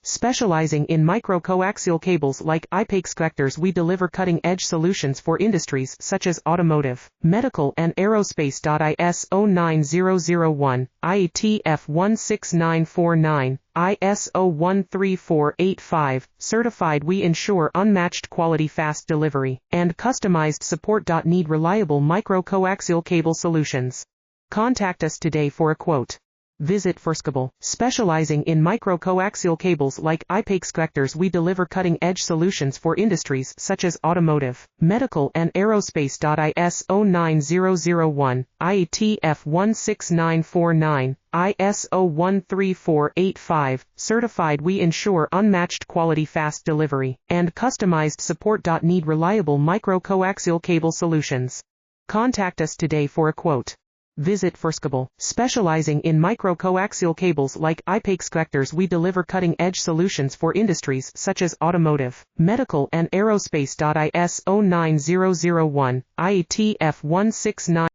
Specializing in micro-coaxial cables like I-PEX connectors, we deliver cutting-edge solutions for industries such as automotive, medical and aerospace. ISO 9001, IATF 16949, ISO 13485, certified. We ensure unmatched quality, fast delivery, and customized support. Need reliable micro-coaxial cable solutions? Contact us today for a quote. Visit Coaxial. Specializing in micro-coaxial cables like I-PEX connectors, we deliver cutting-edge solutions for industries such as automotive, medical and aerospace. ISO 9001, IATF 16949, ISO 13485, certified. We ensure unmatched quality, fast delivery, and customized support. Need reliable micro-coaxial cable solutions? Contact us today for a quote. Visit Coaxial. Specializing in micro-coaxial cables like I-PEX connectors, we deliver cutting-edge solutions for industries such as automotive, medical and aerospace. ISO 9001, IATF 169